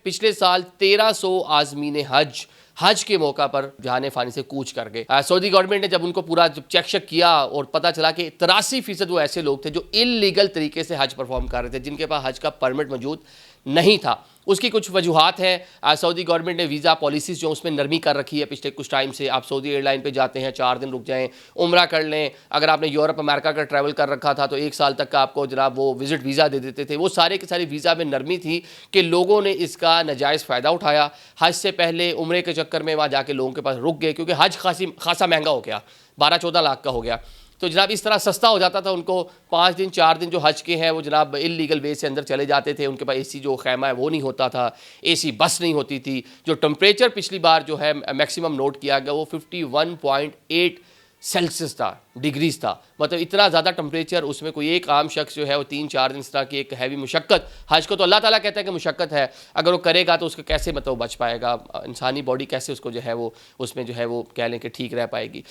पिछले साल 1300 आज़मीन हज के मौका पर जाने फानी से कूच कर गए। सऊदी गवर्नमेंट ने जब उनको पूरा चेक किया और पता चला कि 83% वो ऐसे लोग थे जो इलीगल तरीके से हज परफॉर्म कर रहे थे, जिनके पास हज का परमिट मौजूद नहीं था। उसकी कुछ वजूहात हैं। सऊदी गवर्नमेंट ने वीज़ा पॉलिसीज़ जो उसमें नरमी कर रखी है पिछले कुछ टाइम से। आप सऊदी एयरलाइन पे जाते हैं, 4 दिन रुक जाएं, उम्रा कर लें। अगर आपने यूरोप अमेरिका का ट्रैवल कर रखा था तो 1 साल तक का आपको जनाब वो विजिट वीज़ा दे देते थे। वो सारे के सारे वीज़ा में नरमी थी कि लोगों ने इसका नाजायज़ फ़ायदा उठाया। हज से पहले उम्रे के चक्कर में वहाँ जाके लोगों के पास रुक गए, क्योंकि हज खासा महंगा हो गया, 12-14 लाख का हो गया। तो जनाब इस तरह सस्ता हो जाता था, उनको 5 दिन 4 दिन जो हज के हैं वो जनाब इलीगल वे से अंदर चले जाते थे। उनके पास एसी जो खैमा है वो नहीं होता था, एसी बस नहीं होती थी। जो टेम्परेचर पिछली बार जो है मैक्सिमम नोट किया गया वो 51.8 सेल्सियस था, डिग्रीज था। मतलब इतना ज़्यादा टेम्परेचर, उसमें कोई एक आम शख्स जो है वो 3-4 दिन इस तरह की एक हैवी मुशक्क़त, हज को तो अल्लाह ताला कहता है कि मुशक्क़त है, अगर वो करेगा तो उसका कैसे मतलब बच पाएगा, इंसानी बॉडी कैसे उसको जो है वो उसमें जो है वो कह लें कि ठीक रह पाएगी।